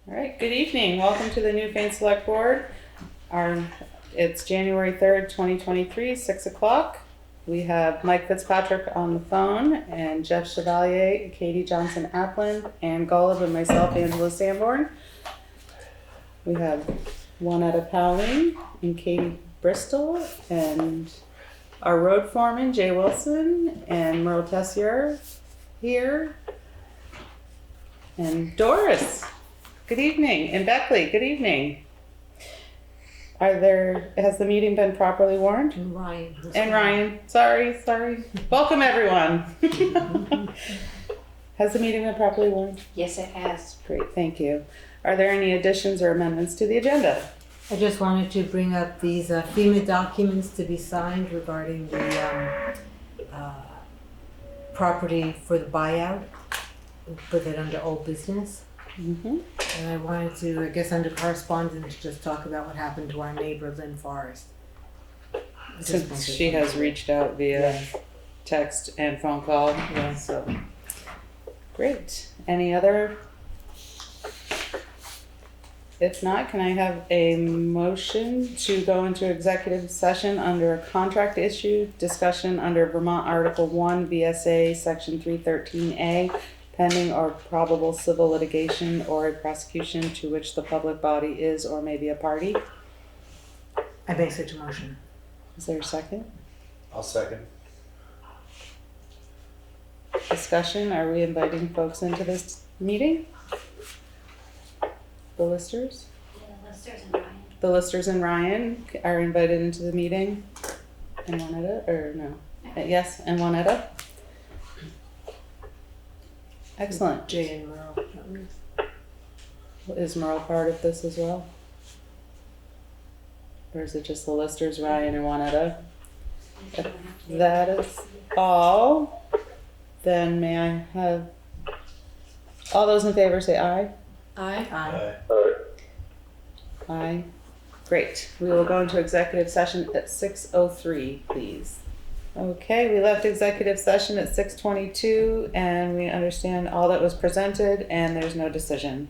All right, good evening. Welcome to the Newfane Selectboard. It's January 3rd, 2023, 6 o'clock. We have Mike Fitzpatrick on the phone and Jeff Chevalier, Katie Johnson-Aplin, and Golob and myself, Angela Sanborn. We have Juanetta Powling and Katie Bristol and our road foreman, Jay Wilson, and Merle Tessier here. And Doris. Good evening. And Beckley, good evening. Has the meeting been properly warned? And Ryan. And Ryan, sorry. Welcome everyone. Has the meeting been properly warned? Yes, it has. Great, thank you. Are there any additions or amendments to the agenda? I just wanted to bring up these FEMA documents to be signed regarding the property for the buyout. We'll put that under old business. Mm-hmm. And I wanted to, I guess under correspondence, just talk about what happened to our neighbor, Lynn Forrest. Since she has reached out via text and phone call. Yeah. So, great. Any other? If not, can I have a motion to go into executive session under a contract issue discussion under Vermont Article 1 V.S.A. Section 313A, pending or probable civil litigation or a prosecution to which the public body is or may be a party? I make such a motion. Is there a second? I'll second. Discussion, are we inviting folks into this meeting? The listers? The listers and Ryan. The listers and Ryan are invited into the meeting. And Juanetta, or no? Yes, and Juanetta? Excellent. Jay and Merle. Is Merle part of this as well? Or is it just the listers, Ryan and Juanetta? If that is all, then may I have, all those in favor say aye? Aye. Aye. Aye. Great. We will go into executive session at 6:03, please. Okay, we left executive session at 6:22 and we understand all that was presented and there's no decision.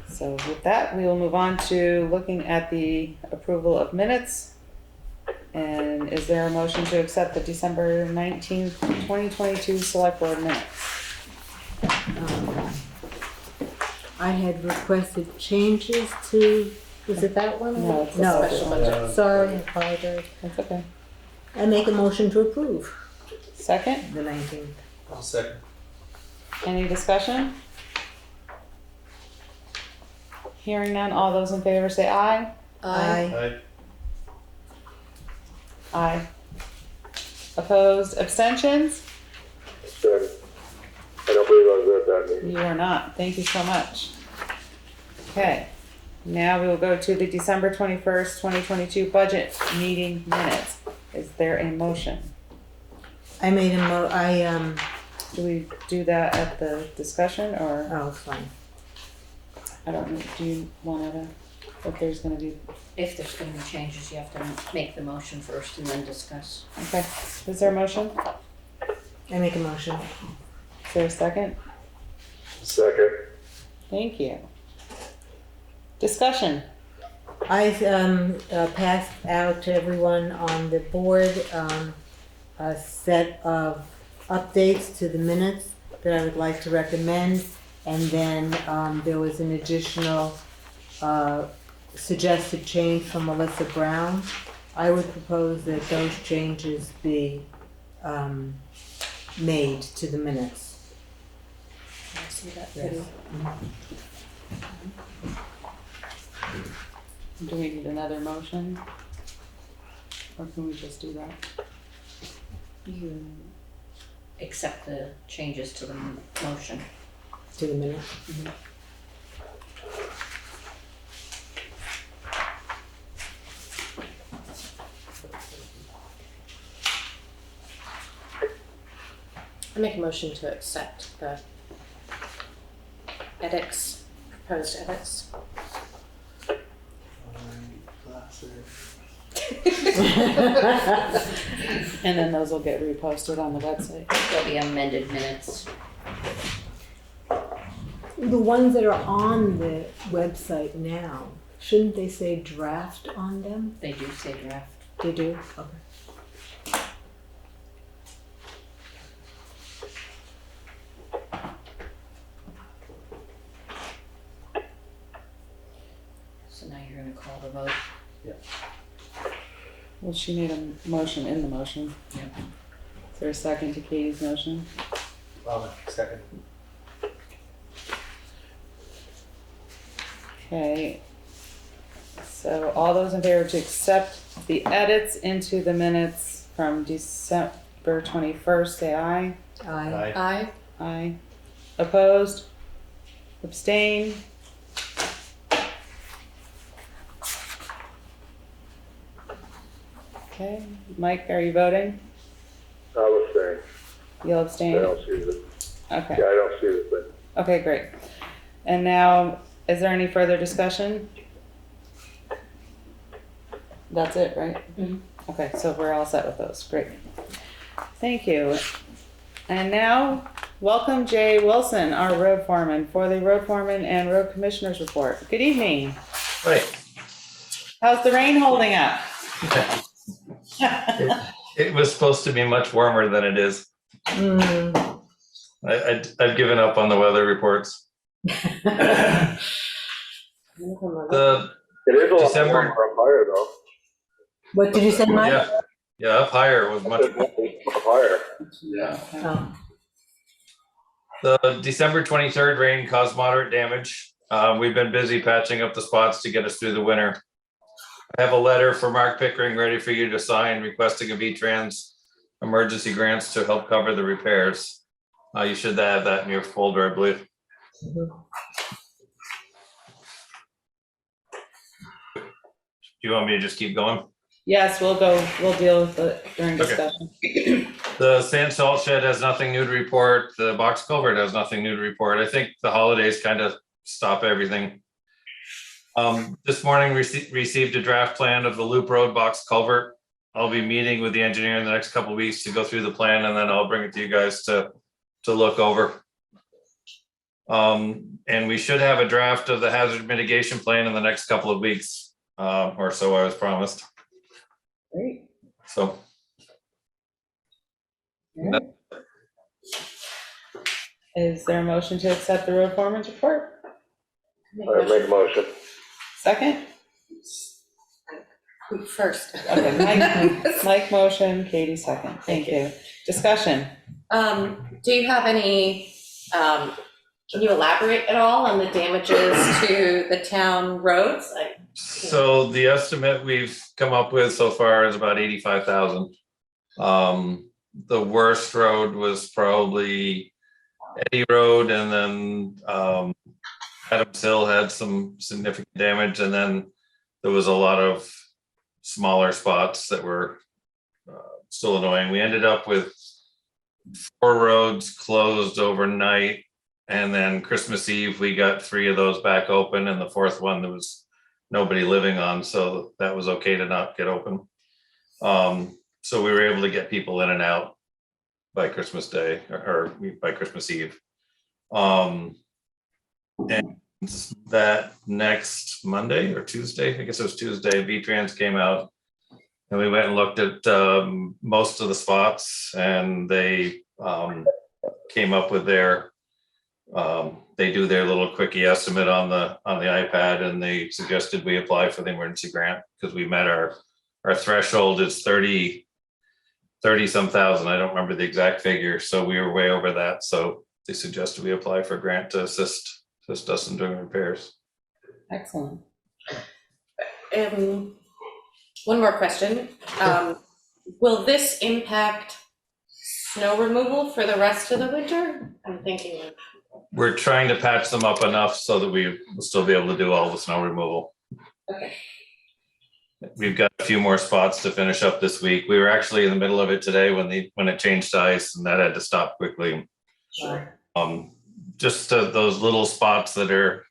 So with that, we will move on to looking at the approval of minutes. And is there a motion to accept the December 19th, 2022 Select Board minutes? I had requested changes to, was it that one? No, it's the No. special budget. Sorry, I apologize. That's okay. I make a motion to approve Second, the 19th. I'll second. any discussion? Hearing none, all those in favor say aye. Aye. Aye. Opposed, abstentions? I don't believe I was at that meeting. You are not. Thank you so much. Okay, now we will go to the December 21st, 2022 budget meeting minutes. Is there a motion? I made Do we do that at the discussion or, oh, fine. I don't know, do you want to, if there's going to be, If there's going to be changes, you have to make the motion first and then discuss. okay. Is there a motion? I make a motion. Is there a second? Second. Thank you. Discussion. I passed out to everyone on the board a set of updates to the minutes that I would like to recommend. And then there was an additional suggested change from Melissa Brown. I would propose that those changes be made to the minutes. I see that Yes. too. Do we need another motion? Or can we just do that? You accept the changes to the motion. To the minutes. I make a motion to accept the edits, proposed edits. And then those will get reposted on the website. There'll be amended minutes. The ones that are on the website now, shouldn't they say draft on them? They do say draft. They do? Okay. So now you're gonna call the vote. Well, she made a motion in the motion. Yeah. Is there a second to Katie's motion? Second. Okay. So all those in favor to accept the edits into the minutes from December 21st, say aye. Aye. Aye. Aye. Opposed? Abstain? Okay. Mike, are you voting? I'll abstain. You'll I abstain? don't see the, Okay. yeah, I don't see the thing. Okay, great. And now, is there any further discussion? That's it, right? Mhm. Okay, so we're all set with those. Great. Thank you. And now, welcome Jay Wilson, our road foreman, for the road foreman and road commissioners report. Good evening. Right. How's the rain holding up? It was supposed to be much warmer than it is. Mm. I've given up on the weather reports. The It is a lot December- warmer up higher though. What did you say, Mike? yeah, up higher was much. Up higher. Yeah. Oh. The December 23rd rain caused moderate damage. We've been busy patching up the spots to get us through the winter. I have a letter for Mark Pickering ready for you to sign requesting a V-Trans emergency grants to help cover the repairs. You should have that in your folder, I believe. Do you want me to just keep going? Yes, we'll deal with it during Okay. discussion. The sand salt shed has nothing new to report. The box culvert has nothing new to report. I think the holidays kind of stop everything. This morning received a draft plan of the Loop Road box culvert. I'll be meeting with the engineer in the next couple of weeks to go through the plan, and then I'll bring it to you guys to look over. And we should have a draft of the hazard mitigation plan in the next couple of weeks, or so I was promised. Great. So Alright. Is there a motion to accept the road foreman's report? I make a motion. Second? First. Okay, Mike motion, Katie second. Thank you. Discussion. Do you have any, can you elaborate at all on the damages to the town roads? So the estimate we've come up with so far is about 85,000. The worst road was probably Eddy Road, and then Adams Hill had some significant damage, and then there was a lot of smaller spots that were still annoying. We ended up with 4 roads closed overnight, and then Christmas Eve we got 3 of those back open, and the 4th one there was nobody living on, so that was okay to not get open. So we were able to get people in and out by Christmas Day or by Christmas Eve. And that next Monday or Tuesday, I guess it was Tuesday, V-Trans came out and we went and looked at most of the spots, and they came up with their they do their little quickie estimate on the iPad, and they suggested we apply for the emergency grant because we met our threshold is 30 some thousand. I don't remember the exact figure, so we were way over that. So they suggested we apply for a grant to assist us in doing repairs. Excellent. One more question. Will this impact snow removal for the rest of the winter? I'm thinking of. We're trying to patch them up enough so that we will still be able to do all the snow removal. Okay. We've got a few more spots to finish up this week. We were actually in the middle of it today when it changed to ice, and that had to stop quickly. Sure. Just those little spots that are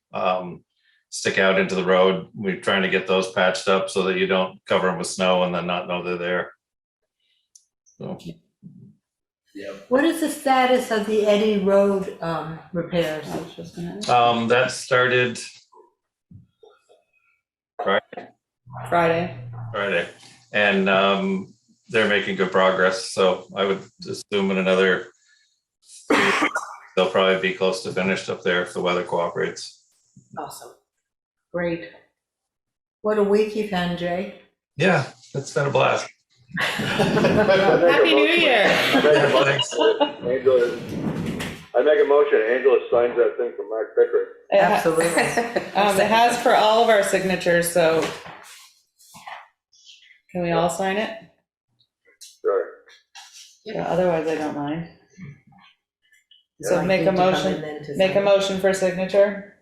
stick out into the road, we're trying to get those patched up so that you don't cover them with snow and then not know they're there. So What is the status of the Eddy Road repairs? I was just gonna- That started Friday. Friday, and they're making good progress. So I would assume in another, they'll probably be close to finished up there if the weather cooperates. Awesome. Great. What a week you've had, Jay. Yeah, it's been a blast. Happy New Year. Thanks. Angela, I make a motion, Angela signs that thing for Mark Pickering. Absolutely. It has for all of our signatures, so can we all sign it? Sure. Yeah, otherwise I don't mind. So I make a need to come motion, in then to make a sign. motion for signature.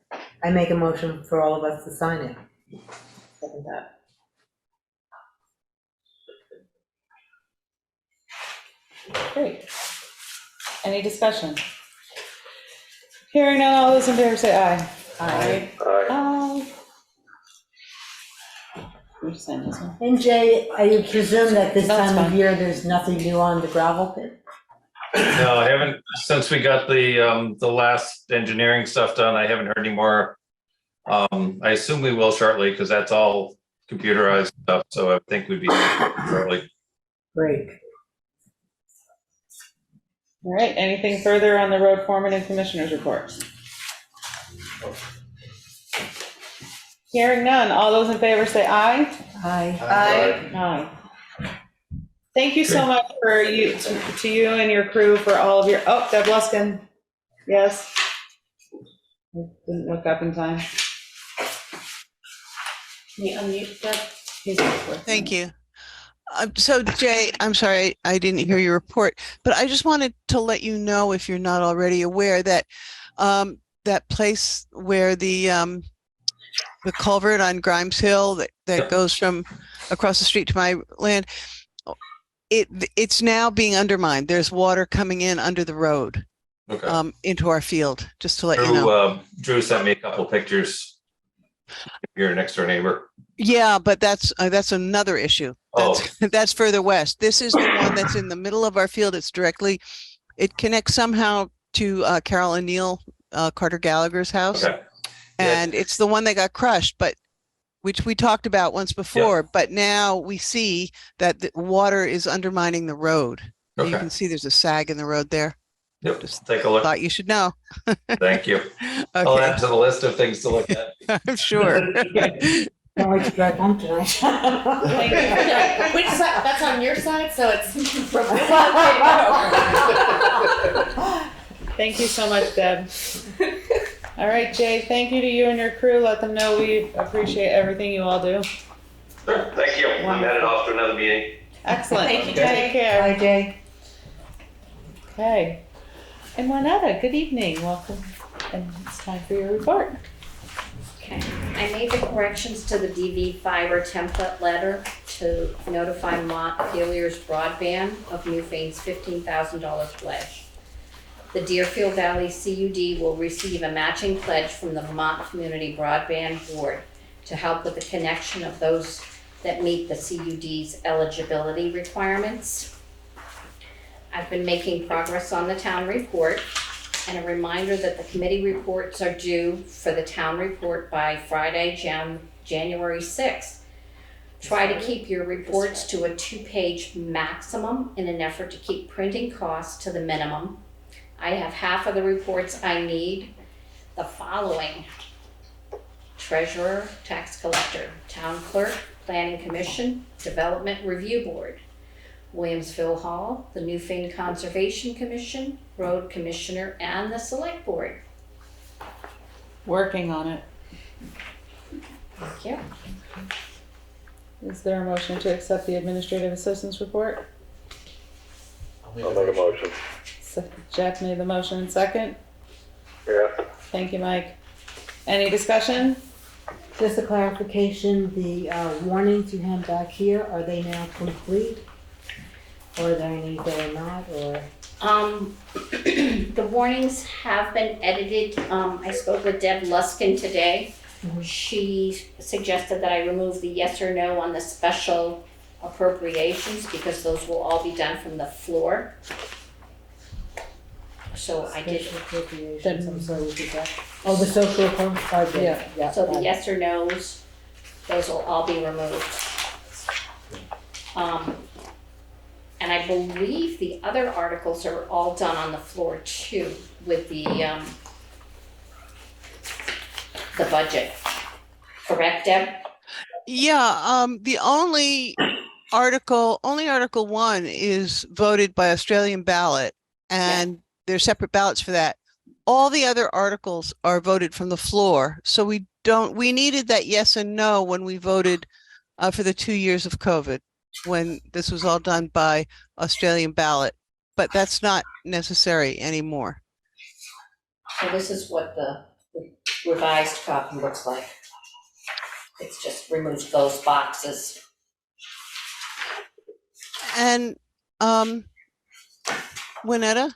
I make a motion for all of us to sign it. Second that. Great. Any discussion? Hearing none, all those in favor say aye. Aye. Aye. Aye. We'll just sign this one. And Jay, I presume that this That's time of fine. year, there's nothing new on the gravel pit? No, I haven't, since we got the last engineering stuff done, I haven't heard any more. I assume we will shortly, because that's all computerized stuff, so I think we'd be shortly. Great. All right, anything further on the road foreman and commissioners reports? Hearing none, all those in favor say aye. Aye. Aye. Thank you so much for you, to you and your crew for all of your, oh, Deb Luskin. Yes. I didn't look up in time. Can you unmute that? Thank you. So Jay, I'm sorry, I didn't hear your report, but I just wanted to let you know, if you're not already aware, that that place where the culvert on Grimes Hill that goes from across the street to my land, it's now being undermined. There's water coming in under the road Okay. into our field, just to let you know. Drew sent me a couple pictures. Your next door neighbor. Yeah, but that's another issue. That's further west. This is the one that's in the middle of our field. It connects somehow to Carol and Neil Carter Gallagher's house. Okay. And it's the one that got crushed, but which we talked about once before, but now we see that the water is undermining the road. Okay. You can see there's a sag in the road there. Yep. Just take a look. Thought you should know. Thank you. I'll Okay, add to the list of things to look at. I'm sure. Can't wait to drive home tonight. Thank you. Which side, that's on your side, so it's from Thank you so much, Deb. All right, Jay, thank you to you and your crew. Let them know we appreciate everything you all do. Sure. Thank you. I'm headed off to another meeting. Excellent. Thank you, Take care. Bye, Jay. Okay. And Juanetta, good evening. Welcome. And it's time for your report. Okay, I made the corrections to the DV fiber template letter to notify Montpelier's broadband of Newfane's $15,000 pledge. The Deerfield Valley CUD will receive a matching pledge from the Vermont Community Broadband Board to help with the connection of those that meet the CUD's eligibility requirements. I've been making progress on the town report, and a reminder that the committee reports are due for the town report by Friday, January 6th. Try to keep your reports to a 2-page maximum in an effort to keep printing costs to the minimum. I have half of the reports I need. The following: Treasurer, Tax Collector, Town Clerk, Planning Commission, Development Review Board, Williamsville Hall, the Newfane Conservation Commission, Road Commissioner, and the Selectboard. Working on it. Thank you. Is there a motion to accept the administrative assistance report? I'll make a motion. Jeff made the motion and second. Yeah. Thank you, Mike. Any discussion? Just a clarification, the warnings you have back here, are they now complete? Or are there any that are not, or? The warnings have been edited. I spoke with Deb Luskin today. She suggested that I remove the yes or no on the special appropriations because those will all be done from the floor. So I did, Special appropriations, I'm sorry, what was that? Oh, the social appropriation, yeah. so the got it. yes or no's, those will all be removed. And I believe the other articles are all done on the floor too, with the budget. Correct, Deb? Yeah, the only Article 1 is voted by Australian ballot, and there's separate ballots for that. All the other articles are voted from the floor. So we needed that yes and no when we voted for the 2 years of COVID, when this was all done by Australian ballot, but that's not necessary anymore. So this is what the revised copy looks like. It's just removed those boxes. And Winetta,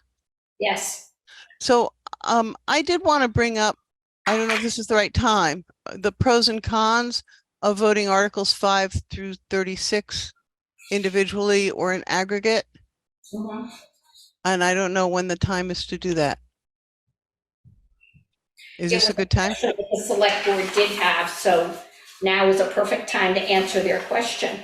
Yes, so I did want to bring up, I don't know if this is the right time, the pros and cons of voting Articles 5 through 36 individually or in aggregate. And I don't know when the time is to do that. Is this a good time? the select board did have, so now is a perfect time to answer their question.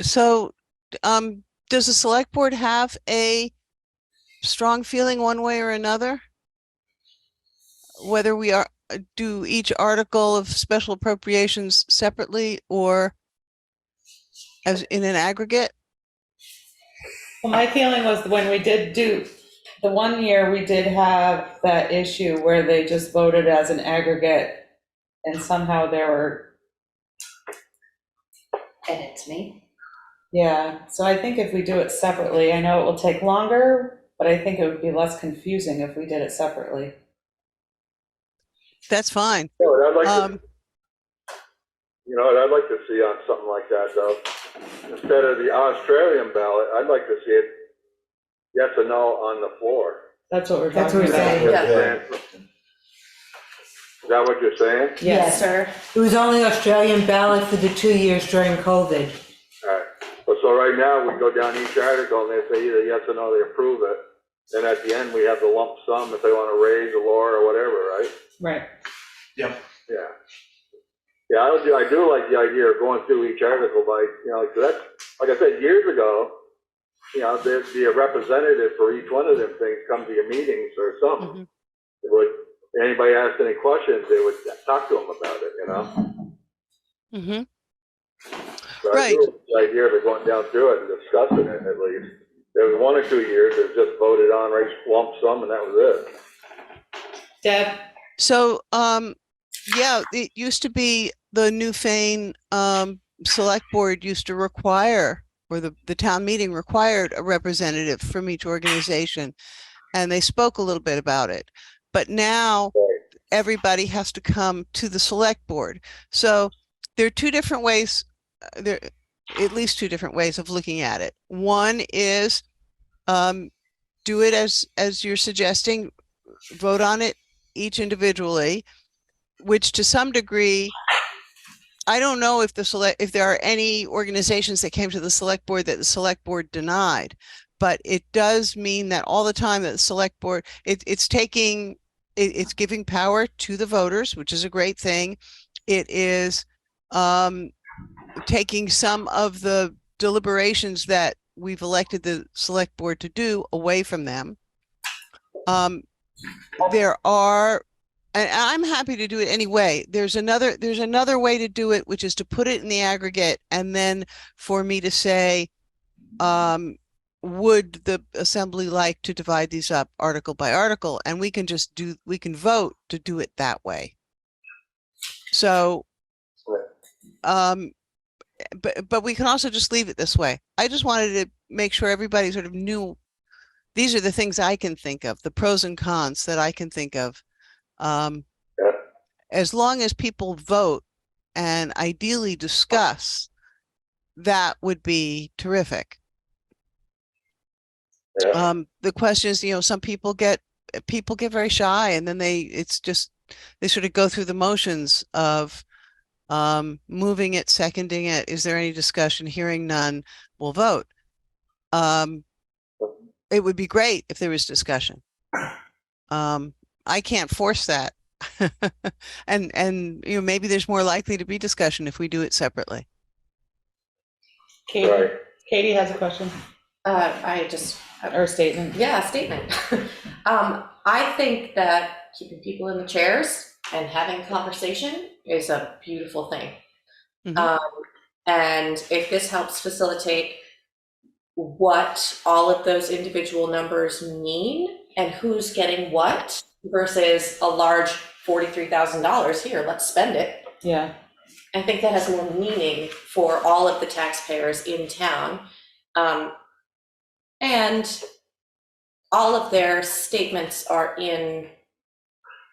So, does the select board have a strong feeling one way or another? Whether we do each article of special appropriations separately or as in an aggregate? Well, my feeling was when we did do, the 1 year we did have that issue where they just voted as an aggregate and somehow there were, And it's me. yeah. So I think if we do it separately, I know it will take longer, but I think it would be less confusing if we did it separately. That's fine. You know, what I'd like Um, to, you know, what I'd like to see on something like that though, instead of the Australian ballot, I'd like to see it yes or no on the floor. That's what we're That's talking what about. we're saying. Is that what you're saying? Yes. sir. It was only Australian ballot for the 2 years during COVID. All right. But so right now, we go down each article and they say either yes or no, they approve it. Then at the end, we have the lump sum if they want to raise or lower or whatever, right? Right. Yeah. Yeah, I do like the idea of going through each article by, you know, 'cause that's, like I said, years ago, you know, there'd be a representative for each one of them things come to your meetings or something. It would, anybody ask any questions, they would talk to them about it, you know? mhm. So Right. I do like the idea of going down through it and discussing it at least. There was 1 or 2 years that just voted on right lump sum and that was it. Deb? So, yeah, it used to be the Newfane select board used to require, or the town meeting required a representative from each organization, and they spoke a little bit about it. But now everybody has to come to the select board. So there are two different ways, there at least two different ways of looking at it. One is do it as you're suggesting, vote on it each individually, which to some degree, I don't know if if there are any organizations that came to the select board that the select board denied, but it does mean that all the time that the select board, it's giving power to the voters, which is a great thing. It is taking some of the deliberations that we've elected the select board to do away from them. There are, and I'm happy to do it anyway. There's another way to do it, which is to put it in the aggregate and then for me to say, would the assembly like to divide these up article by article? And we can vote to do it that way. So, but we can also just leave it this way. I just wanted to make sure everybody sort of knew these are the things I can think of, the pros and cons that I can think of. As long as people vote and ideally discuss, that would be terrific. The question is, you know, some people get very shy and then they sort of go through the motions of moving it, seconding it. Is there any discussion? Hearing none, we'll vote. it would be great if there was discussion. I can't force that. And maybe there's more likely to be discussion if we do it separately. Katie, Right. Katie has a question or a statement. Yeah, statement. I think that keeping people in the chairs and having conversation is a beautiful thing. Mhm. And if this helps facilitate what all of those individual numbers mean and who's getting what versus a large $43,000 here, let's spend it. Yeah. I think that has more meaning for all of the taxpayers in town. And all of their statements are in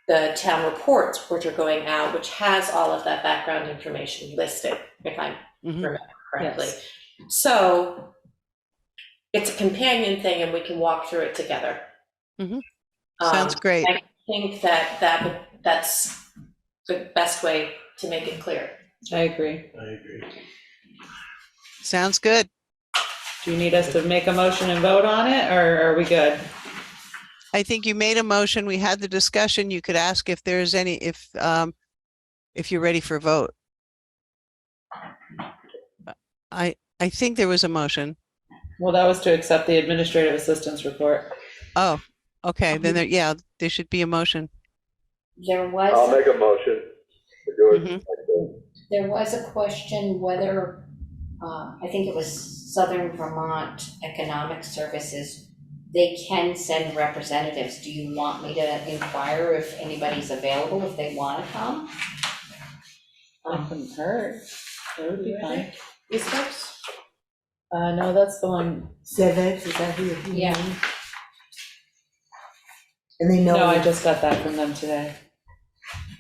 the town reports, which are going out, which has all of that background information listed, if I Mhm. remember correctly. Yes. So it's a companion thing and we can walk through it together. Mhm. Sounds great. I think that's the best way to make it clear. I agree. I agree. Sounds good. Do you need us to make a motion and vote on it, or are we good? I think you made a motion. We had the discussion. You could ask if there's any, if you're ready for a vote. I think there was a motion. Well, that was to accept the administrative assistance report. Oh, okay. Then there should be a motion. There I'll was, make a motion to do it. Mhm. like this. there was a question whether, I think it was Southern Vermont Economic Services, they can send representatives. Do you want me to inquire if anybody's available, if they want to come? It couldn't hurt. It would be fine. These folks? No, that's the one. Civics, is that who you're? Yeah. And they know. No, I just got that from them today.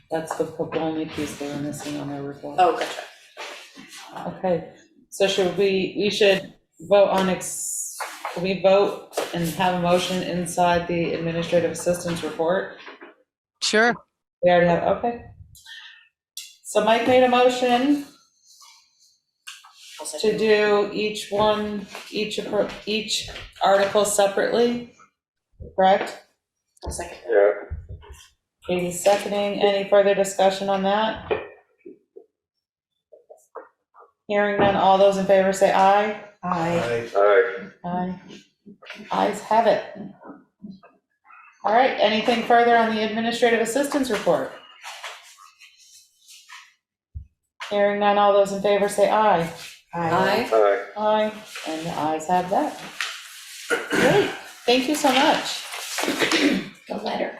That's the only piece they were missing on their report. Oh, gotcha. Okay, so we should vote on, can we vote and have a motion inside the administrative assistance report? Sure. We already have, okay. So Mike made a motion to do each article separately, correct? I'll second. Yeah, Katie's seconding. Any further discussion on that? Hearing none, all those in favor say aye. Aye. all right. Aye. Ayes have it. All right, anything further on the administrative assistance report? Hearing none, all those in favor say aye. Aye. All right. Aye, and the ayes have that. Great, thank you so much. The letter.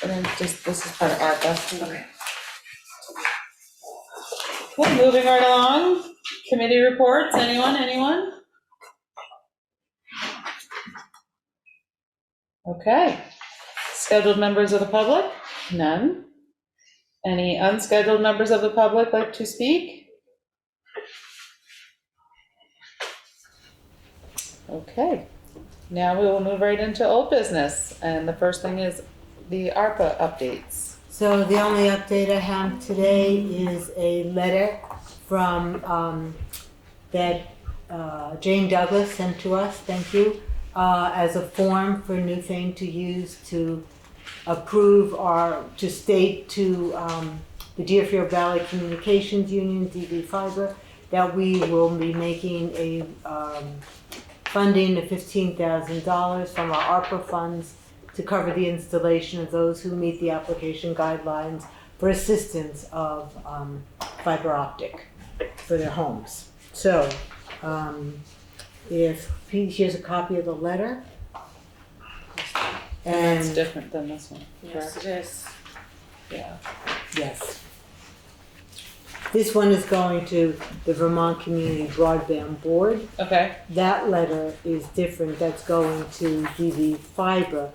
And then this is part of ARPA. Okay. Okay, moving right along, committee reports, anyone? Okay, scheduled members of the public, none. Any unscheduled members of the public like to speak? Okay, now we will move right into old business, and the first thing is the ARPA updates. So the only update I have today is a letter from, that Jane Douglas sent to us, thank you, as a form for Newfane to use to approve or to state to the Deerfield Valley Communications Union, DV Fiber, that we will be making a funding of $15,000 from our ARPA funds to cover the installation of those who meet the application guidelines for assistance of fiber optic for their homes. So, here's a copy of the letter. And it's And, different than this one, Yes, correct? it is. Yeah. yes. This one is going to the Vermont Community Broadband Board. Okay, That letter is different, that's going to DV Fiber.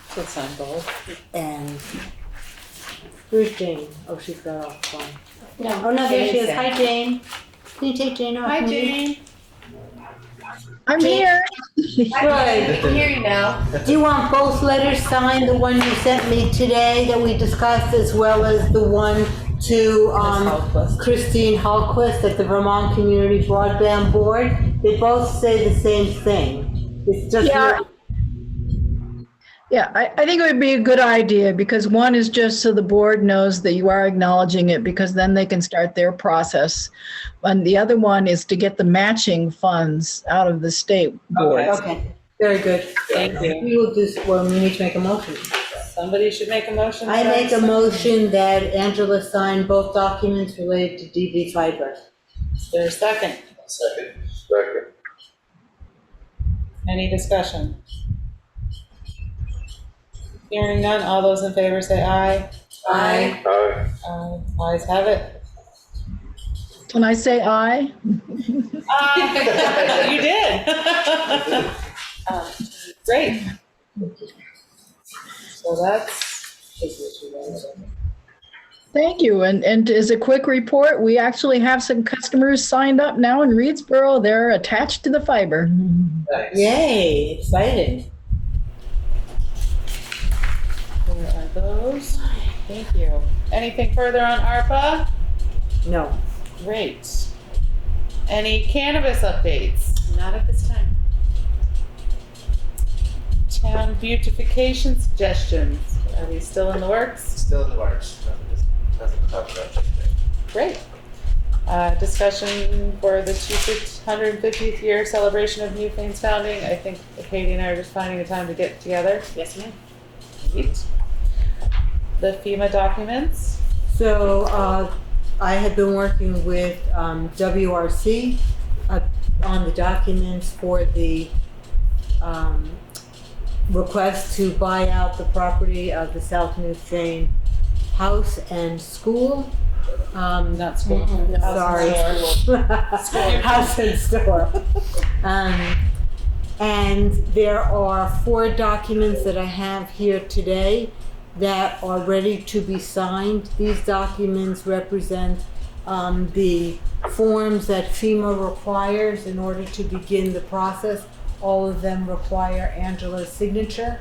so it's on both. And where's Jane? Oh, she's got off the phone. No. Oh, no, there she is. Jane's Hi, Jane. Can you take Jane off? Hi, mute? Jane. I'm here. Good. I can hear you now. Do you want both letters signed, the one you sent me today that we discussed, as well as the one to Hallquist. Christine Hallquist at the Vermont Community Broadband Board. They both say the same thing. It's just Yeah. Yeah, I think it would be a good idea because one is just so the board knows that you are acknowledging it because then they can start their process. And the other one is to get the matching funds out of the state board. Okay, very good. Thank you. We will do, well, we need to make a motion. Somebody should make a motion. I make a motion that Angela sign both documents related to DV fiber. Is there a second? Second. Second. Any discussion? Hearing none, all those in favor say aye. Aye. Ayes have it. Can I say aye? You did. Great. So that's. Thank you. And as a quick report, we actually have some customers signed up now in Reedsboro. They're attached to the fiber. Nice. Yay, exciting. There are those. Thank you. Anything further on ARPA? No. Great. Any cannabis updates? Not at this time. Town beautification suggestions? Are we still in the works? Still in the works. Nothing to talk about today. Great. Discussion for the 250th year celebration of Newfane's founding. I think Katie and I are just finding a time to get together. Yes, ma'am. The FEMA documents. So I have been working with WRC on the documents for the request to buy out the property of the South Newfane House and School. Not school. Sorry. House and store. And there are 4 documents that I have here today that are ready to be signed. These documents represent the forms that FEMA requires in order to begin the process. All of them require Angela's signature.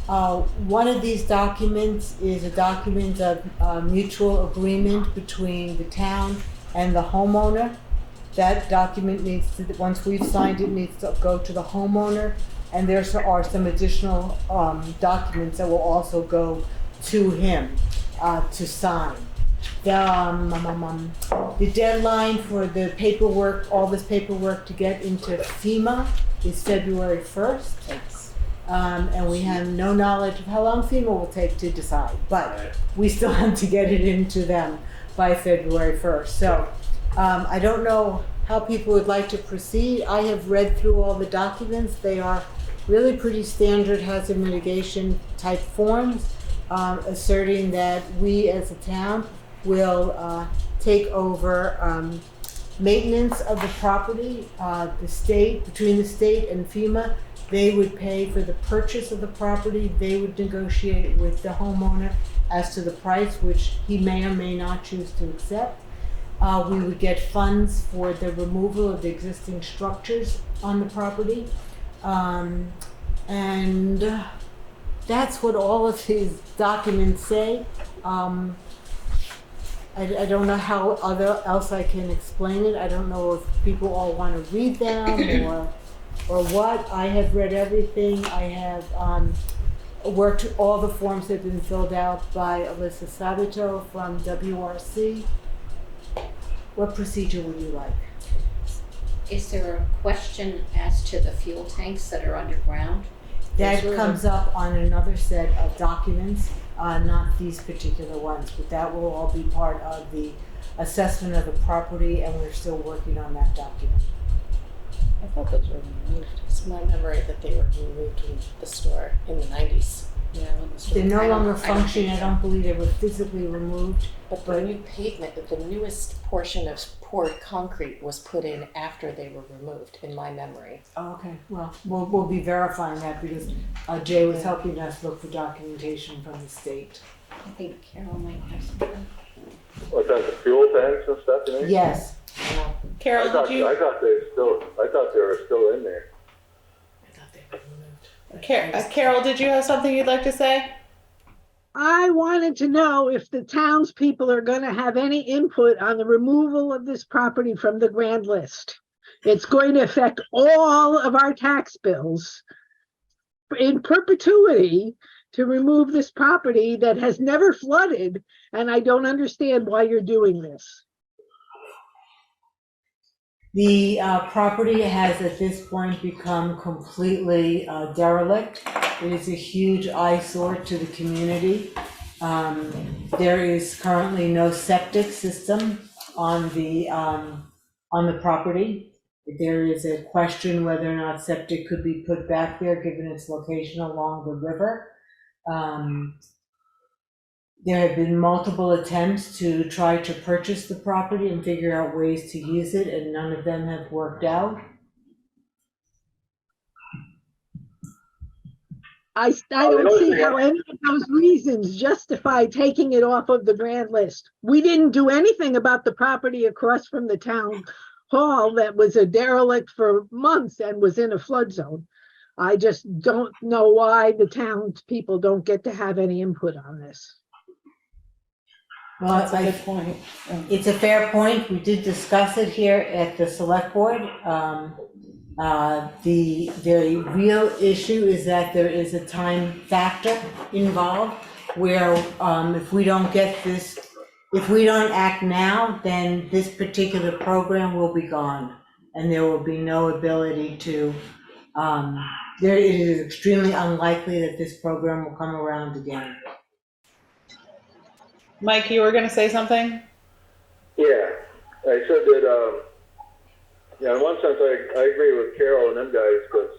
One of these documents is a document of mutual agreement between the town and the homeowner. That document needs to, once we've signed it, needs to go to the homeowner. And there are some additional documents that will also go to him to sign. The deadline for the paperwork, all this paperwork to get into FEMA is February 1st. And we have no knowledge of how long FEMA will take to decide, but we still have to get it into them by February 1st. So I don't know how people would like to proceed. I have read through all the documents. They are really pretty standard hazard mitigation type forms, asserting that we as a town will take over maintenance of the property. The state, between the state and FEMA, they would pay for the purchase of the property. They would negotiate with the homeowner as to the price, which he may or may not choose to accept. We would get funds for the removal of the existing structures on the property. And that's what all of these documents say. I don't know how else I can explain it. I don't know if people all want to read them or what. I have read everything. I have worked, all the forms have been filled out by Alyssa Sabato from WRC. What procedure would you like? Is there a question as to the fuel tanks that are underground? That comes up on another set of documents, not these particular ones, but that will all be part of the assessment of the property, and we're still working on that document. I thought those were removed. It's my memory that they were removed in the store in the 90s. Yeah, when the They're no I don't- longer I don't functioning. I think so. don't believe they were physically removed. But the new pavement, the newest portion of poured concrete was put in after they were removed, in my memory. Oh, okay, well, we'll be verifying that because Jay was helping us look for documentation from the state. I think Carol might have something. What's that, the fuel tanks and stuff, you mean? Yes. Carol, I thought did you? they were still in there. I thought they were removed. Carol, did you have something you'd like to say? I wanted to know if the townspeople are going to have any input on the removal of this property from the grand list. It's going to affect all of our tax bills in perpetuity to remove this property that has never flooded, and I don't understand why you're doing this. The property has at this point become completely derelict. It is a huge eyesore to the community. There is currently no septic system on the property. There is a question whether or not septic could be put back there given its location along the river. There have been multiple attempts to try to purchase the property and figure out ways to use it, and none of them have worked out. I don't see how any of those reasons justify taking it off of the grand list. We didn't do anything about the property across from the town hall that was a derelict for months and was in a flood zone. I just don't know why the townspeople don't get to have any input on this. Well, That's a good point. It's a fair point. We did discuss it here at the select board. The real issue is that there is a time factor involved where if we don't get this, if we don't act now, then this particular program will be gone and there will be no ability to, it is extremely unlikely that this program will come around again. Mike, you were gonna say something? Yeah, I said that, in one sense, I agree with Carol and them guys, because,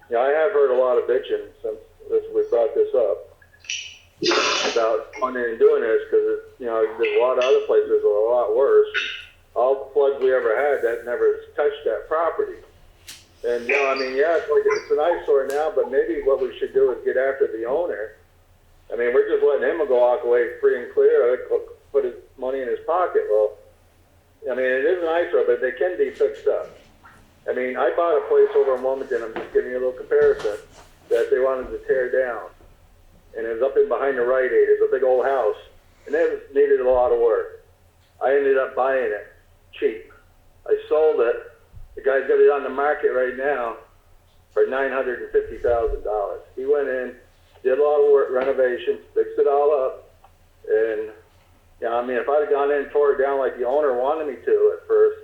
I have heard a lot of bitching since we brought this up about coming in and doing this, because, there's a lot of other places that are a lot worse. All the floods we ever had, that never touched that property. And, it's an eyesore now, but maybe what we should do is get after the owner. We're just letting him go walk away free and clear, put his money in his pocket. Well, it is an eyesore, but they can be fixed up. I bought a place over in Wilmington, I'm just giving you a little comparison, that they wanted to tear down. And it was up in behind the Rite Aid. It was a big old house. And it needed a lot of work. I ended up buying it cheap. I sold it. The guy's got it on the market right now for $950,000. He went in, did a lot of work, renovations, fixed it all up, and if I'd have gone in and tore it down like the owner wanted me to at first,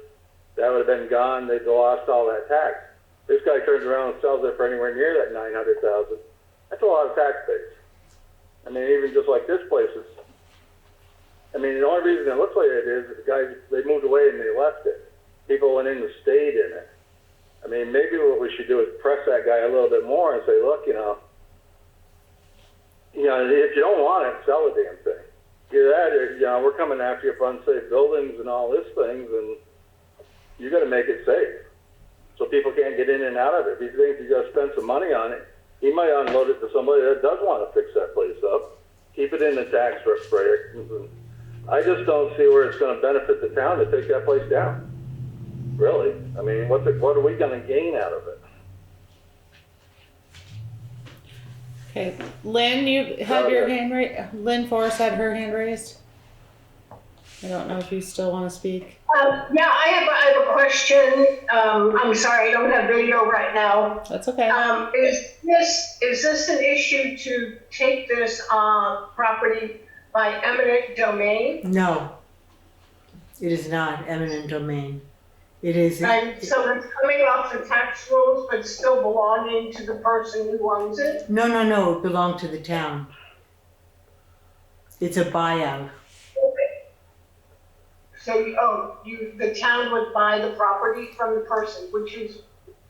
that would have been gone. They'd lost all that tax. This guy turns around and sells it for anywhere near that $900,000. That's a lot of tax base. Even just like this place is. The only reason it looks like it is the guys, they moved away and they left it. People went in and stayed in it. Maybe what we should do is press that guy a little bit more and say, look, if you don't want it, sell the damn thing. Either that, or, we're coming after you for unsafe buildings and all this things, and you got to make it safe so people can't get in and out of it. If you think you got to spend some money on it, he might unload it to somebody that does want to fix that place up, keep it in the tax restrictions. I just don't see where it's going to benefit the town to take that place down. Really, what are we going to gain out of it? Okay, Lynn, you have your hand raised. Lynn Forrest had her hand raised. I don't know if you still want to speak. I have a question. I'm sorry, I don't have video right now. That's okay. Is this an issue to take this property by eminent domain? No, it is not eminent domain. It is. And so it's coming off the tax rolls, but still belonging to the person who owns it? No, it belonged to the town. It's a buyout. Okay. So, the town would buy the property from the person, which is...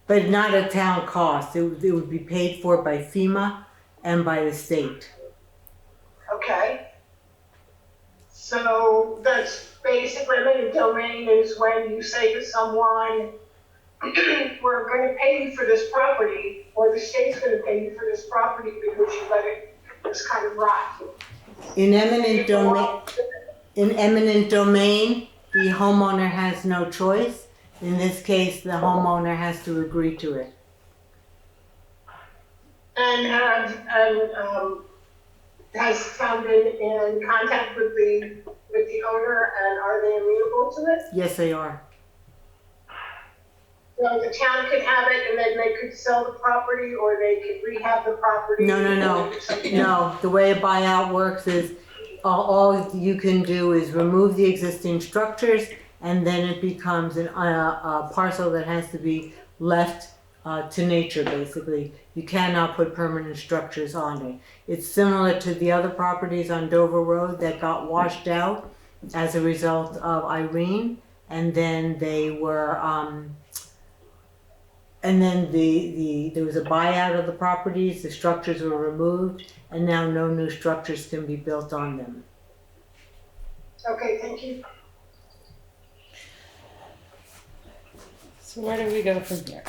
But not at town cost. It would be paid for by FEMA and by the state. Okay. So that's basically eminent domain is when you say to someone, we're going to pay you for this property, or the state's going to pay you for this property because you let it just kind of rot. In eminent domain, the homeowner has no choice. In this case, the homeowner has to agree to it. has town been in contact with the owner, and are they amenable to it? Yes, they are. So the town could have it, and then they could sell the property, or they could rehab the property? No. No, the way a buyout works is all you can do is remove the existing structures, and then it becomes a parcel that has to be left to nature, basically. You cannot put permanent structures on it. It's similar to the other properties on Dover Road that got washed out as a result of Irene, and then they were, and then there was a buyout of the properties, the structures were removed, and now no new structures can be built on them. Okay, thank you. So where do we go from here?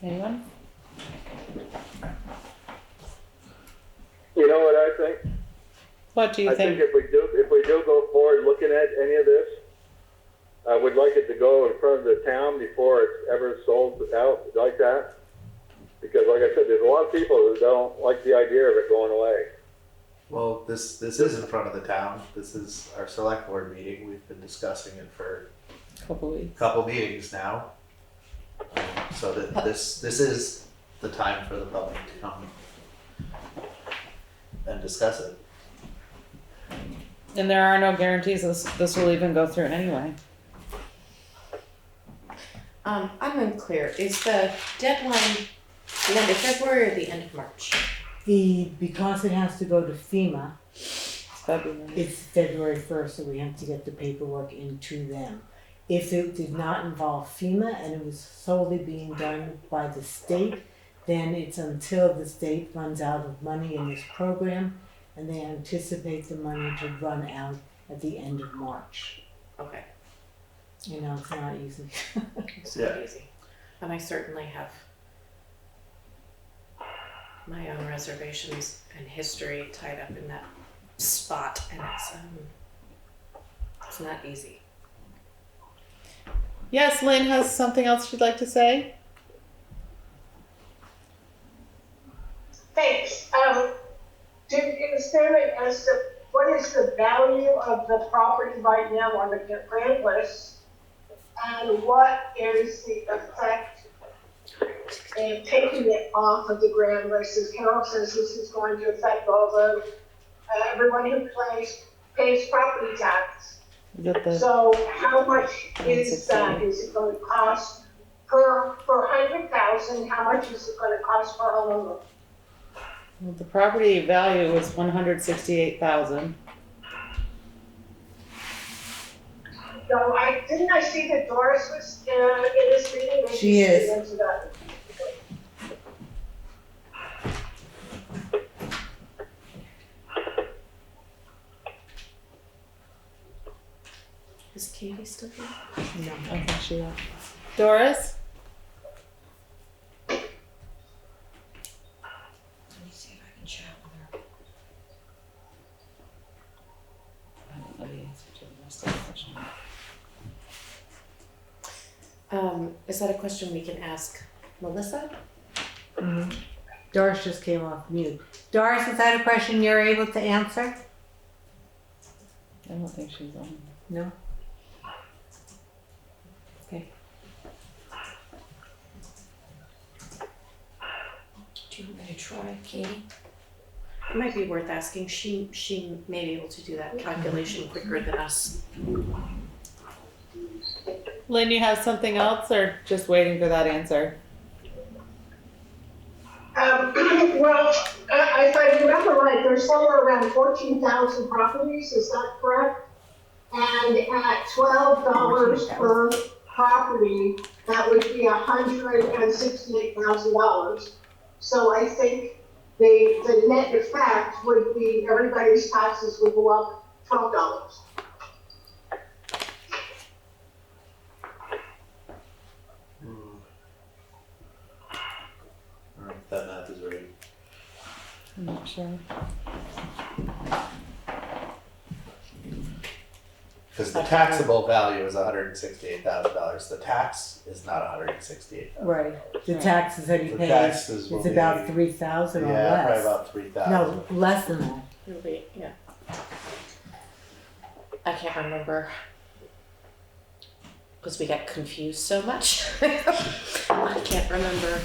Anyone? You know what I think? What do you I think think? if we do go forward looking at any of this, I would like it to go in front of the town before it's ever sold out like that. Because like I said, there's a lot of people who don't like the idea of it going away. Well, this is in front of the town. This is our select board meeting. We've been discussing it for Couple a weeks. couple meetings now. So that this is the time for the public to come and discuss it. And there are no guarantees this will even go through anyway. I'm unclear. Is the deadline the end of February or the end of March? Because it has to go to FEMA, It's February. it's February 1st, so we have to get the paperwork into them. If it did not involve FEMA and it was solely being done by the state, then it's until the state runs out of money in this program, and they anticipate the money to run out at the end of March. Okay, You know, it's not easy. it's not easy. And I certainly have my own reservations and history tied up in that spot, and it's not easy. Yes, Lynn has something else she'd like to say. Thanks. Is there what is the value of the property right now on the grant list? And what is the effect in taking it off of the grant list? As Carol says, this is going to affect all the, everyone who pays property tax. Is it the So how much is that? Is it going to cost per 100,000? How much is it going to cost per homeowner? well, the property value was $168,000. So didn't I see that Doris was in this meeting? Maybe She is. can answer that. Is Katie still here? No, I think she left. Doris? Let me see if I can chat with her. I don't know the answer to the rest of the question. Is that a question we can ask Melissa? Mm-hmm. Doris just came off mute. Doris, is that a question you're able to answer? I don't think she's on. No? Okay. Do you want me to try, Katie? It might be worth asking. She may be able to do that calculation quicker than us. Lynn, you have something else or just waiting for that answer? Well, if I remember right, there's somewhere around 14,000 properties, is that correct? And at $12 per property, that would be $168,000. So I think the net effect would be everybody's taxes would go up $12. I don't know if that math is right. I'm not sure. Cause the taxable value is $168,000, the tax is not $168,000. Right, the taxes that he The pays, taxes will it's about be- 3,000 or Yeah, probably less. about 3,000. No, less than that. It'll be, yeah. I can't remember. Because we got confused so much. I can't remember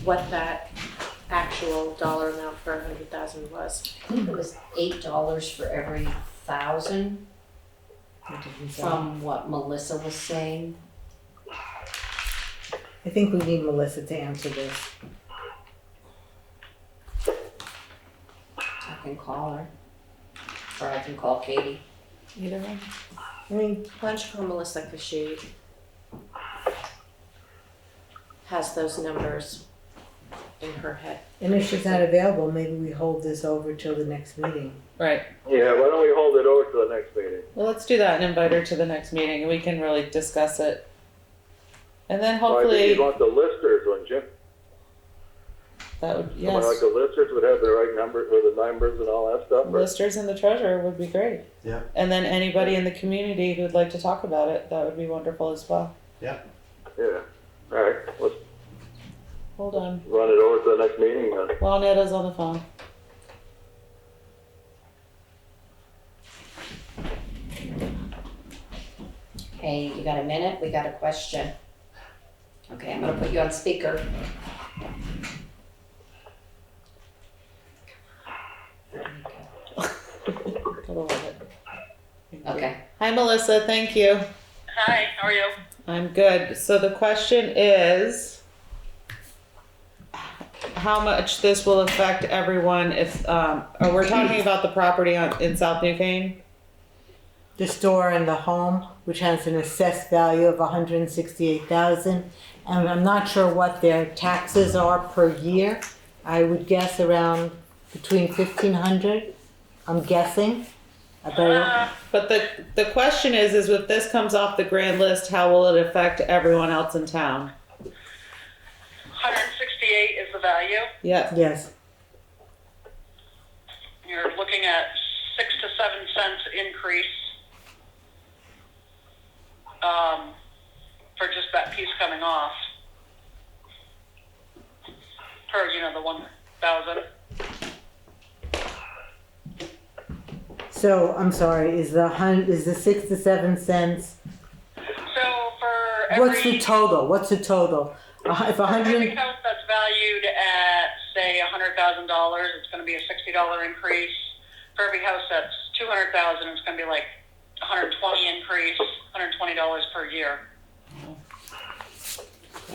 what that actual dollar amount for 100,000 was. I think it was $8 for every 1,000 from what Melissa was saying. I think we need Melissa to answer this. I can call her. Or I can call Katie. Either one. I mean, Why don't you call Melissa, because she has those numbers in her head. and if she's not available, maybe we hold this over till the next meeting. Right. Yeah, why don't we hold it over to the next meeting? Well, let's do that and invite her to the next meeting and we can really discuss it. And then Well, I think hopefully you'd want the listers, wouldn't you? that would, Someone like yes, the listers would have the right numbers, or the numbers and all that stuff. Or- listers and the treasurer would be great. Yeah. And then anybody in the community who'd like to talk about it, that would be wonderful as well. Yeah, all right, let's Hold on. run it over to the next meeting then. While Netta's on the phone. Hey, you got a minute? We got a question. Okay, I'm gonna put you on speaker. Gotta love it. Thank you. Okay. Hi, Melissa. Thank you. Hi, how are you? I'm good. So the question is, how much this will affect everyone if, we're talking about the property in South Newfane? The store and the home, which has an assessed value of 168,000, and I'm not sure what their taxes are per year. I would guess around between 1,500. I'm guessing. I better. But the question is if this comes off the grand list, how will it affect everyone else in town? 168 is the value. Yeah. Yes. You're looking at 6 to 7 cents increase for just that piece coming off. Per, the 1,000. So I'm sorry. Is the 6 to 7 cents? So for every, What's the total? What's the total? If for every 100. house that's valued at, say, $100,000, it's going to be a $60 increase. For every house that's $200,000, it's going to be like $120 increase, $120 per year.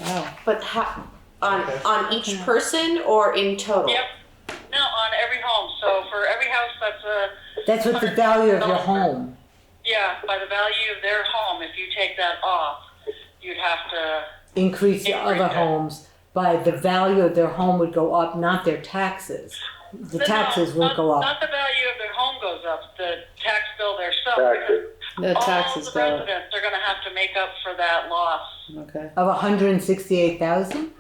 Wow. But how, on each person or in total? Yep. No, on every home. So for every house that's That's what the value of your home. yeah, by the value of their home, if you take that off, you'd have to, Increase the other Increase it. homes by the value of their home would go up, not their taxes. The taxes won't go up. Not the value of their home goes up, the tax bill themselves. Taxes. The taxes All the go up. residents are gonna have to make up for that loss. Okay. Of 168,000?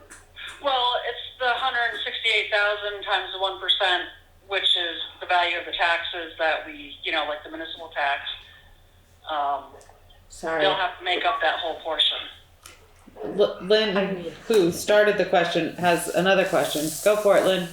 Well, it's the 168,000 times the 1%, which is the value of the taxes that we, like the municipal tax. Sorry. They'll have to make up that whole portion. Lynn, who started the question, has another question. Go for it, Lynn.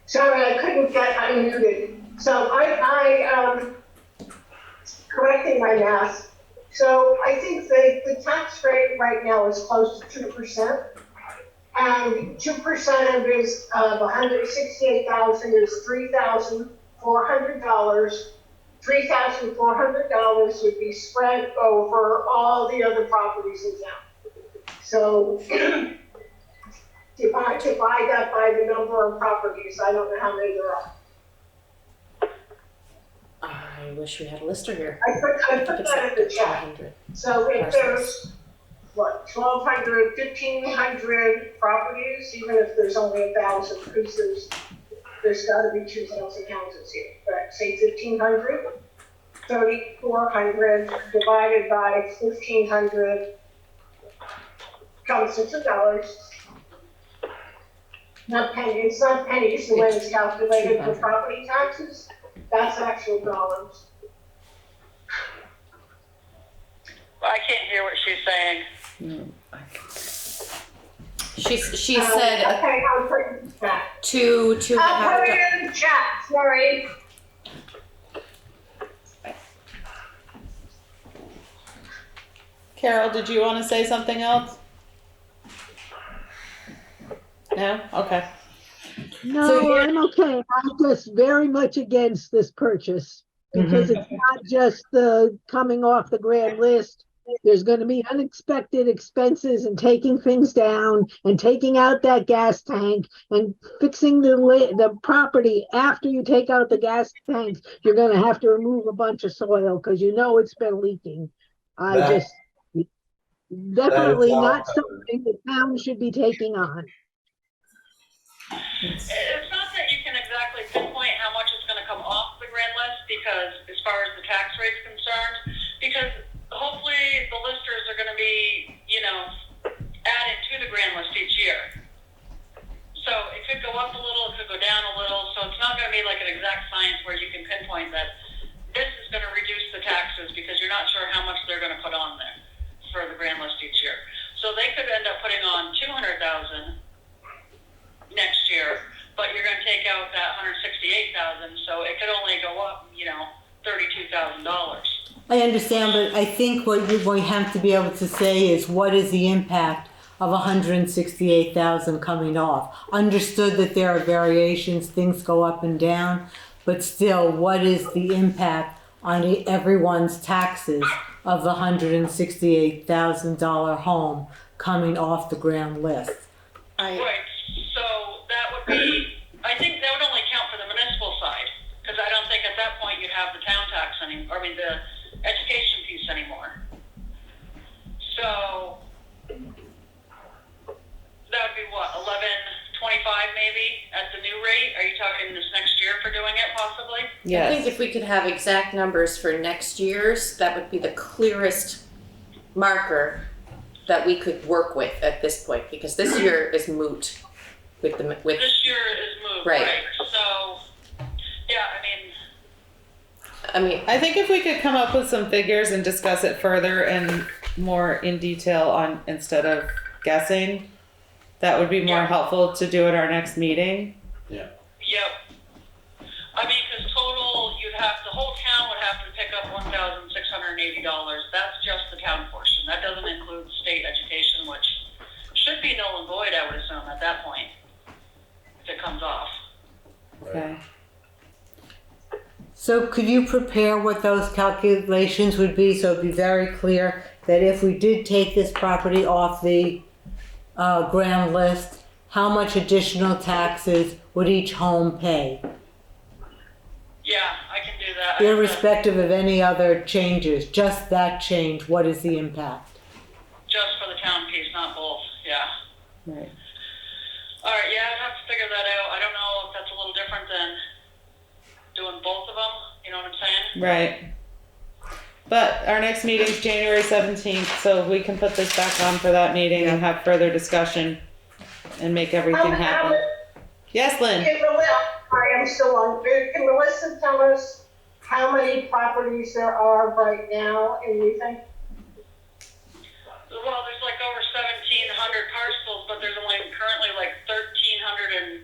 Sorry, I couldn't get unmuted. So I correcting my math. So I think the tax rate right now is close to 2%. And 2% of his, 168,000 is $3,400. $3,400 would be spread over all the other properties in town. So divide that by the number of properties. I don't know how many there are. I wish we had a lister here. I put that in the chat. 100. So if there's, 1,200, 1,500 properties, even if there's only 1,000, because there's gotta be 2,000 houses here, but say 1,500. 3,400 divided by 1,500 comes to $2. Not pennies, it's not pennies the way it's calculated for property taxes. That's actual dollars. I can't hear what she's saying. She said Okay, I'll put it in the chat. two and a I'll half. put it in the chat, sorry. Carol, did you want to say something else? No? Okay. No, I'm okay. I'm just very much against this purchase because it's not just the coming off the grand list. There's going to be unexpected expenses and taking things down and taking out that gas tank and fixing the property after you take out the gas tank. You're going to have to remove a bunch of soil because you know it's been leaking. Definitely not something the town should be taking on. It's not that you can exactly pinpoint how much is going to come off the grand list because, as far as the tax rate's concerned, because hopefully the listers are going to be, added to the grand list each year. So it could go up a little, it could go down a little. So it's not going to be like an exact science where you can pinpoint that this is going to reduce the taxes because you're not sure how much they're going to put on there for the grand list each year. So they could end up putting on 200,000 next year, but you're going to take out that 168,000, so it could only go up, $32,000. I understand, but I think what we have to be able to say is what is the impact of 168,000 coming off? Understood that there are variations, things go up and down, but still, what is the impact on everyone's taxes of the $168,000 home coming off the grand list? Right, so that would be, I think that would only count for the municipal side, because I don't think at that point you'd have the town tax anymore, the education piece anymore. So that would be what, 11.25 maybe at the new rate? Are you talking this next year for doing it possibly? Yes. I think if we could have exact numbers for next year's, that would be the clearest marker that we could work with at this point, because this year is moot with This year is moved, Right. right? So, yeah, I think if we could come up with some figures and discuss it further and more in detail on instead of guessing, that would be more helpful to do at our next meeting. yep. Because total, the whole town would have to pick up $1,680. That's just the town portion. That doesn't include state education, which should be null and void, I would assume, at that point, if it comes off. Okay. So could you prepare what those calculations would be so it'd be very clear that if we did take this property off the grand list, how much additional taxes would each home pay? Yeah, I can do that. Irrespective of any other changes, just that change, what is the impact? Just for the town piece, not both, yeah. Right. All right, yeah, I'd have to figure that out. I don't know if that's a little different than doing both of them, you know what I'm saying? Right. But our next meeting's January 17th, so we can put this back on for that meeting and have further discussion and make everything happen. Yes, Lynn? Sorry, I'm still on. Can Melissa tell us how many properties there are right now in Newfane? Well, there's like over 1,700 parcels, but there's only currently like 1,300 and,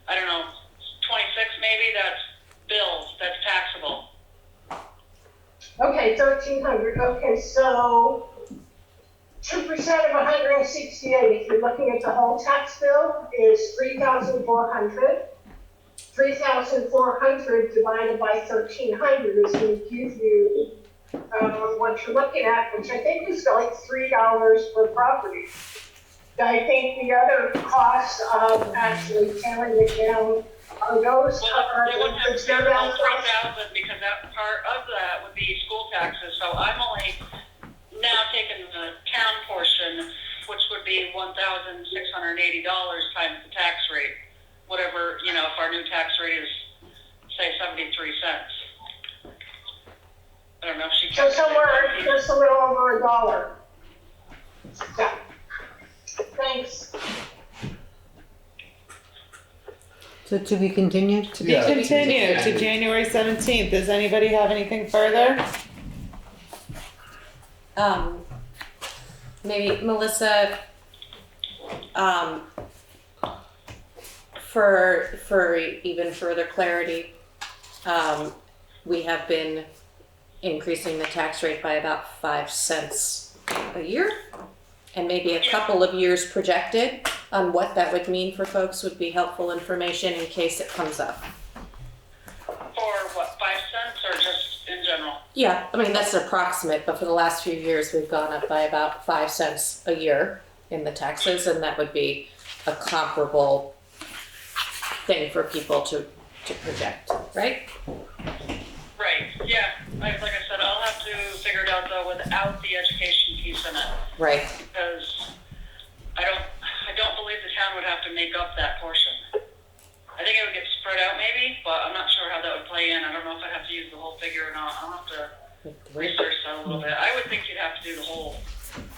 26 maybe, that's bills, that's taxable. Okay, 1,300. Okay, so 2% of 168, if you're looking at the whole tax bill, is 3,400. 3,400 divided by 1,300 is going to give you what you're looking at, which I think is like $3 per property. I think the other costs of actually tearing it down are those. Well, they wouldn't have to pay all 3,000 because that part of that would be school taxes. So I'm only now taking the town portion, which would be $1,680 times the tax rate. Whatever, if our new tax rate is, say, 73 cents. I don't know if she. So somewhere just a little over $1. Yeah. Thanks. So to be continued? To be Yeah. continued to January 17th. Does anybody have anything further? Maybe Melissa, for even further clarity, we have been increasing the tax rate by about 5 cents a year, and maybe a couple of years projected on what that would mean for folks would be helpful information in case it comes up. For what, 5 cents or just in general? Yeah, I mean, that's an approximate, but for the last few years, we've gone up by about 5 cents a year in the taxes, and that would be a comparable thing for people to project, right? Right, yeah. Like I said, I'll have to figure it out though without the education piece in it. Right. Because I don't believe the town would have to make up that portion. I think it would get spread out maybe, but I'm not sure how that would play in. I don't know if I'd have to use the whole figure or not. I'll have to research that a little bit. I would think you'd have to do the whole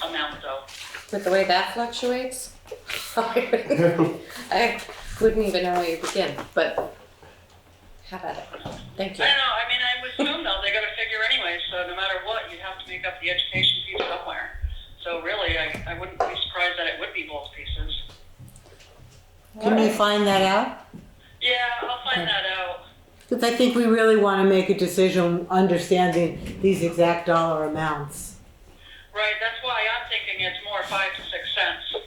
amount though. With the way that fluctuates, I wouldn't even know where you begin, but have at it. Thank you. I don't know. I mean, I would assume though, they got to figure anyway, so no matter what, you'd have to make up the education piece somewhere. So really, I wouldn't be surprised that it would be both pieces. Can we find that out? Yeah, I'll find that out. Because I think we really want to make a decision understanding these exact dollar amounts. Right, that's why I'm thinking it's more 5 to 6 cents.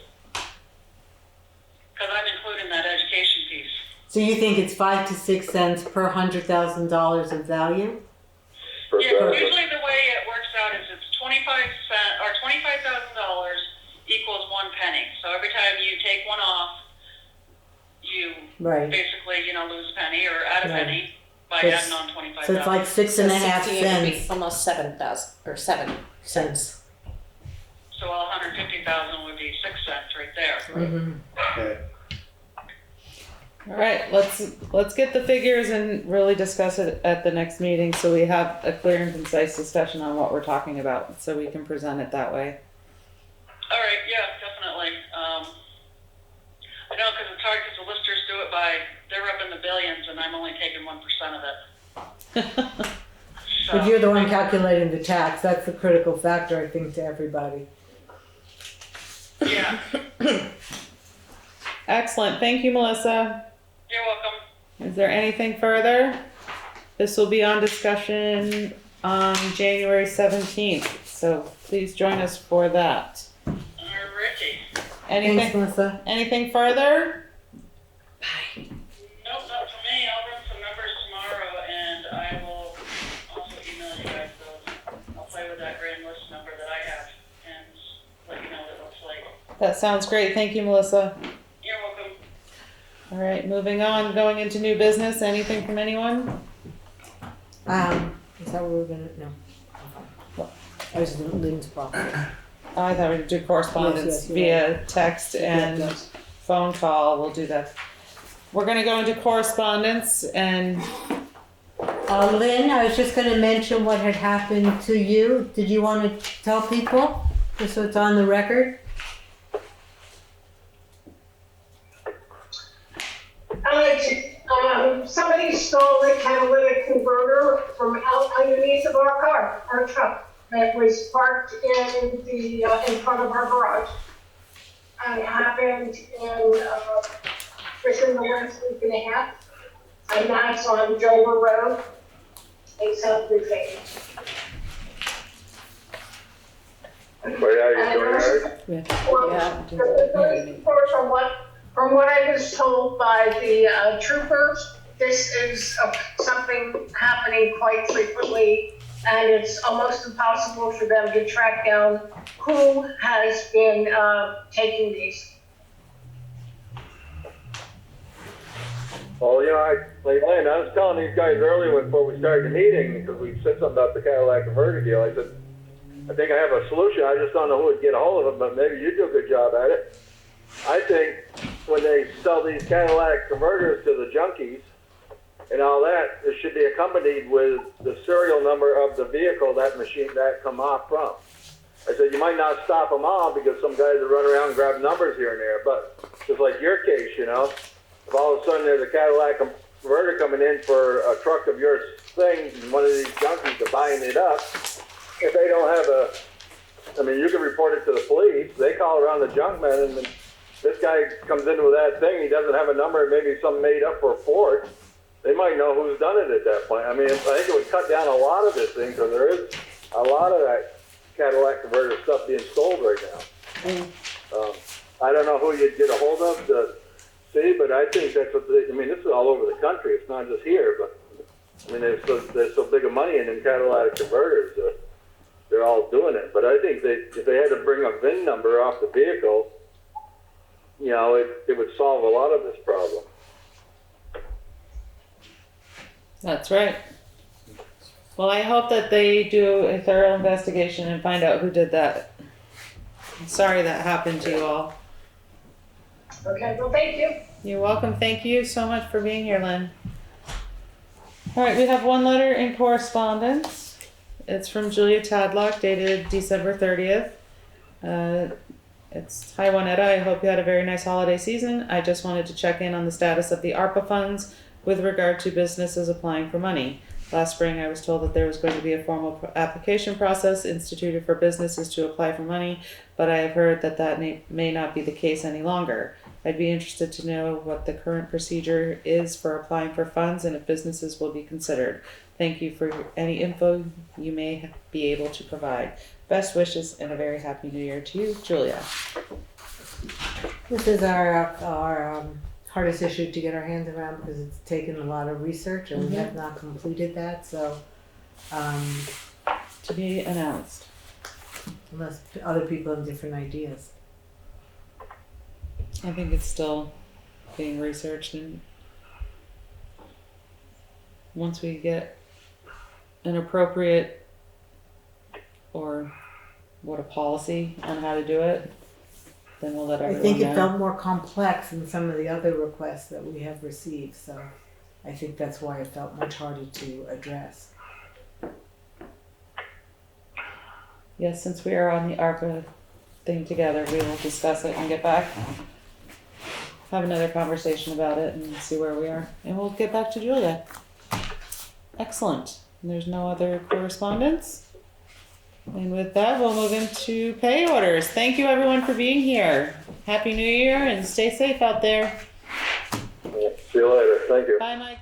Because I'm including that education piece. So you think it's 5 to 6 cents per $100,000 of value? Yeah, usually the way it works out is it's 25 cents or $25,000 equals 1 penny. So every time you take one off, you Right. basically, lose a penny or add a Right. penny by So adding on 25,000. So it's like 6.5 16 would be cents. almost 7,000 or 7 cents. So 150,000 would be 6 cents right there. Mhm. Okay. All right, let's get the figures and really discuss it at the next meeting so we have a clear and concise discussion on what we're talking about, so we can present it that way. All right, yeah, definitely. I know because it's hard because the listers do it they're up in the billions and I'm only taking 1% of it. But you're the one calculating the tax. That's the critical factor, I think, to everybody. Yeah, Excellent, thank you, Melissa. you're welcome. Is there anything further? This will be on discussion on January 17th, so please join us for that. Alrighty. Thanks, Melissa. Anything further? Nope, not for me. I'll run some numbers tomorrow and I will also email you guys those. I'll play with that grand list number that I have and let you know what it looks like. That sounds great, thank you, Melissa. You're welcome. All right, moving on, going into new business, anything from anyone? Is that what we were gonna, no. I was in Lynn's property. Oh, I thought we'd do correspondence Yes, you're via text and Yes. phone call, we'll do that. We're gonna go into correspondence and, Lynn, I was just gonna mention what had happened to you. Did you want to tell people, just so it's on the record? Somebody stole the catalytic converter from out underneath of our truck that was parked in front of our garage. And it happened within the last week and a half. And that's on Dover Road, in South Newfane. Right out of your yard? From what I was told by the troopers, this is something happening quite frequently, and it's almost impossible for them to track down who has been taking these. Well, like Lynn, I was telling these guys earlier before we started the meeting, because we said something about the Cadillac converter deal. I said, I think I have a solution. I just don't know who would get a hold of them, but maybe you do a good job at it. I think when they sell these Cadillac converters to the junkies, and all that, it should be accompanied with the serial number of the vehicle that machine that come off from. I said, you might not stop them all because some guys will run around and grab numbers here and there, but just like your case, you know, if all of a sudden there's a Cadillac converter coming in for a truck of your thing, and one of these junkies are buying it up, if they don't have I mean, you can report it to the police, they call around the junk man, and then this guy comes in with that thing, he doesn't have a number, maybe some made up for Ford, they might know who's done it at that point. I mean, I think it would cut down a lot of this thing, because there is a lot of that Cadillac converter stuff being sold right now. I don't know who you'd get a hold of to see, but I think that's what I mean, this is all over the country, it's not just here, but I mean, there's so big of money in them Cadillac converters, they're all doing it. But I think if they had to bring a VIN number off the vehicle, you know, it would solve a lot of this problem. That's right. Well, I hope that they do a thorough investigation and find out who did that. I'm sorry that happened to you all. Okay, well, thank you. You're welcome. Thank you so much for being here, Lynn. All right, we have one letter in correspondence. It's from Julia Tadlock, dated December 30th. It's, hi Juanetta, I hope you had a very nice holiday season. I just wanted to check in on the status of the ARPA funds with regard to businesses applying for money. Last spring, I was told that there was going to be a formal application process instituted for businesses to apply for money, but I have heard that that may not be the case any longer. I'd be interested to know what the current procedure is for applying for funds and if businesses will be considered. Thank you for any info you may be able to provide. Best wishes and a very happy new year to you, Julia. This is our hardest issue to get our hands around because it's taken a lot of research and we have not completed that, so to be announced. Unless other people have different ideas. I think it's still being researched, and once we get an appropriate or what a policy on how to do it, then we'll let everyone know. I think it felt more complex than some of the other requests that we have received, so I think that's why it felt much harder to address. Yes, since we are on the ARPA thing together, we will discuss it and get back, have another conversation about it and see where we are. And we'll get back to Julia. Excellent. And there's no other correspondence. And with that, we'll move into pay orders. Thank you everyone for being here. Happy New Year and stay safe out there. See you later. Thank you. Bye, Mike.